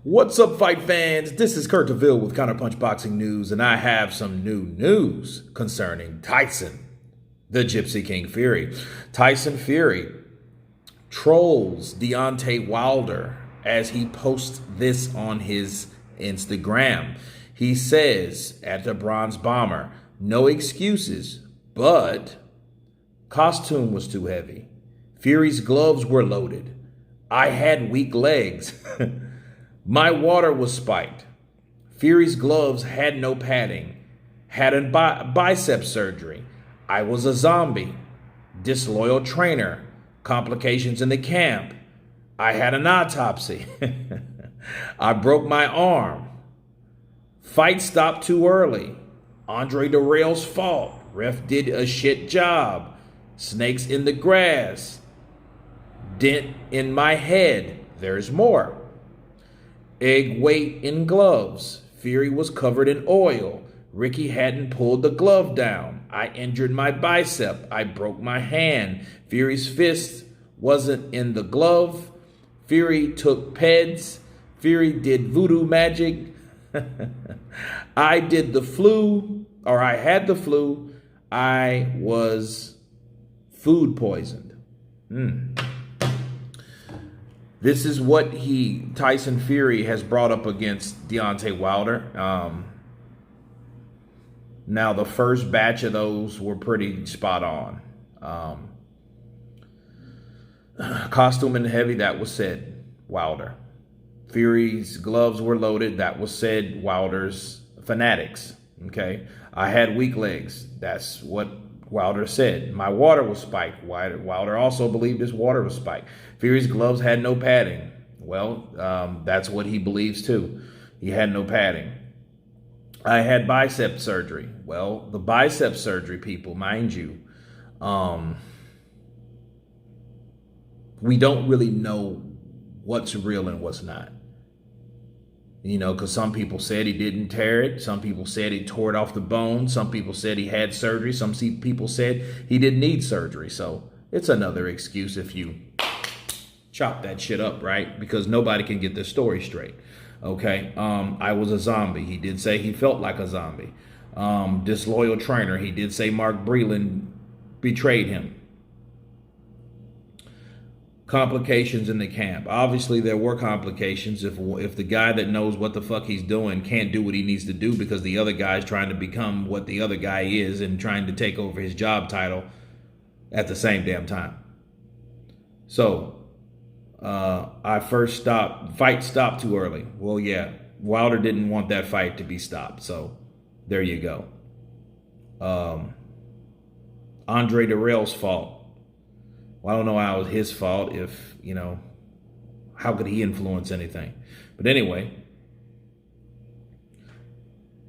What's up, fight fans? This is Kurt DeVille with Counterpunched Boxing News, and I have some new news concerning Tyson, the Gypsy King Fury. Tyson Fury trolls Deontay Wilder as he posts this on his Instagram. He says at the Bronze Bomber, no excuses, but costume was too heavy. Fury's gloves were loaded. I had weak legs. My water was spiked. Fury's gloves had no padding. Had a bicep surgery. I was a zombie. Disloyal trainer. Complications in the camp. I had an autopsy. I broke my arm. Fight stopped too early. Andre Darrell's fault. Ref did a shit job. Snakes in the grass. Dent in my head. There's more. Egg weight in gloves. Fury was covered in oil. Ricky hadn't pulled the glove down. I injured my bicep. I broke my hand. Fury's fist wasn't in the glove. Fury took peds. Fury did voodoo magic. I did the flu, or I had the flu. I was food poisoned. This is what Tyson Fury has brought up against Deontay Wilder. Now, the first batch of those were pretty spot on. Costume and heavy, that was said, Wilder. Fury's gloves were loaded, that was said, Wilder's fanatics. Okay, I had weak legs. That's what Wilder said. My water was spiked. Wilder also believed his water was spiked. Fury's gloves had no padding. Well, that's what he believes too. He had no padding. I had bicep surgery. Well, the bicep surgery, people, mind you, we don't really know what's real and what's not. You know, because some people said he didn't tear it. Some people said he tore it off the bone. Some people said he had surgery. Some people said he didn't need surgery. So it's another excuse if you chop that shit up, right? Because nobody can get this story straight. Okay. I was a zombie. He did say he felt like a zombie. Disloyal trainer. He did say Mark Breland betrayed him. Complications in the camp. Obviously, there were complications if the guy that knows what the fuck he's doing can't do what he needs to do because the other guy's trying to become what the other guy is and trying to take over his job title at the same damn time. So, fight stopped too early. Well, yeah, Wilder didn't want that fight to be stopped. So, there you go. Andre Darrell's fault. Well, I don't know how it was his fault if, how could he influence anything? But anyway,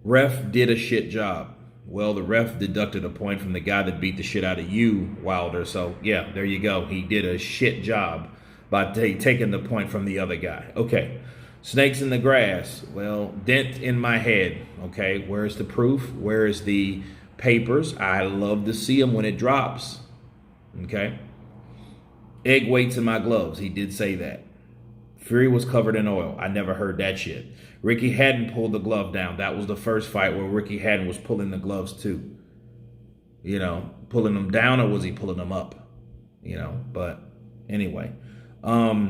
ref did a shit job. Well, the ref deducted a point from the guy that beat the shit out of you, Wilder. So, yeah, there you go. He did a shit job by taking the point from the other guy. Okay, snakes in the grass. Well, dent in my head. Okay, where's the proof? Where's the papers? I love to see them when it drops. Okay. Egg weights in my gloves. He did say that. Fury was covered in oil. I never heard that shit. Ricky hadn't pulled the glove down. That was the first fight where Ricky Hadden was pulling the gloves too. Pulling them down, or was he pulling them up? But anyway. I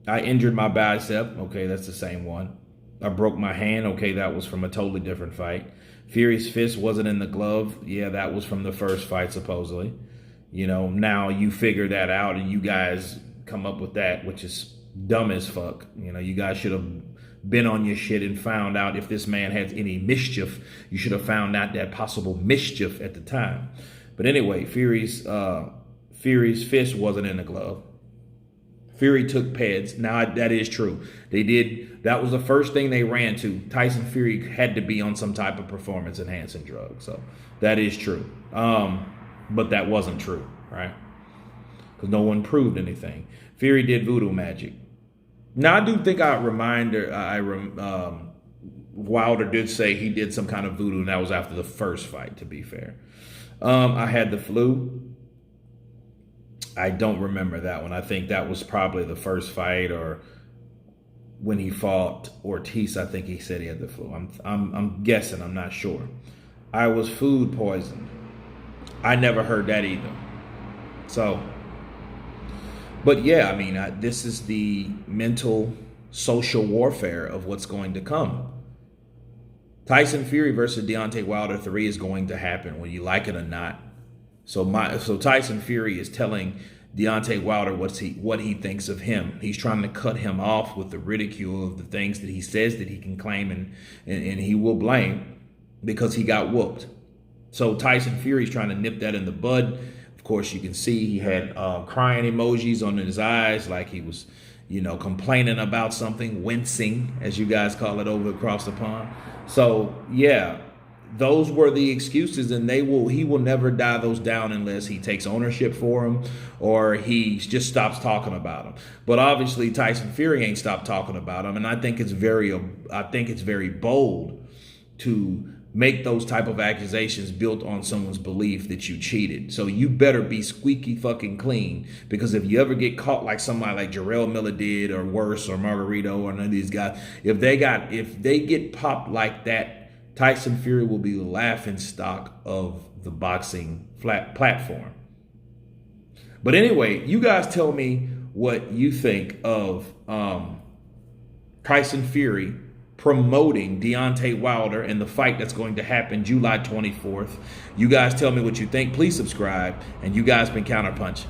injured my bicep. Okay, that's the same one. I broke my hand. Okay, that was from a totally different fight. Fury's fist wasn't in the glove. Yeah, that was from the first fight, supposedly. Now you figure that out and you guys come up with that, which is dumb as fuck. You guys should have been on your shit and found out if this man had any mischief. You should have found out that possible mischief at the time. But anyway, Fury's fist wasn't in the glove. Fury took peds. Now, that is true. They did. That was the first thing they ran to. Tyson Fury had to be on some type of performance-enhancing drug. So that is true. But that wasn't true, right? Because no one proved anything. Fury did voodoo magic. Now, I do think Wilder did say he did some kind of voodoo, and that was after the first fight, to be fair. I had the flu. I don't remember that one. I think that was probably the first fight, or when he fought Ortiz. I think he said he had the flu. I'm guessing. I'm not sure. I was food poisoned. I never heard that either. So, but yeah, I mean, this is the mental, social warfare of what's going to come. Tyson Fury versus Deontay Wilder 3 is going to happen, whether you like it or not. So Tyson Fury is telling Deontay Wilder what he thinks of him. He's trying to cut him off with the ridicule of the things that he says that he can claim and he will blame because he got whooped. So Tyson Fury's trying to nip that in the bud. Of course, you can see he had crying emojis on his eyes, like he was, complaining about something, wincing, as you guys call it over across the pond. So yeah, those were the excuses, and he will never die those down unless he takes ownership for them or he just stops talking about them. But obviously Tyson Fury ain't stopped talking about them, and I think it's very bold to make those type of accusations built on someone's belief that you cheated. So you better be squeaky fucking clean, because if you ever get caught like somebody like Jarrell Miller did, or worse, or Margarito, or none of these guys, if they get popped like that, Tyson Fury will be the laughing stock of the boxing platform. But anyway, you guys tell me what you think of Tyson Fury promoting Deontay Wilder and the fight that's going to happen July 24th. You guys tell me what you think. Please subscribe. And you guys been Counterpunch.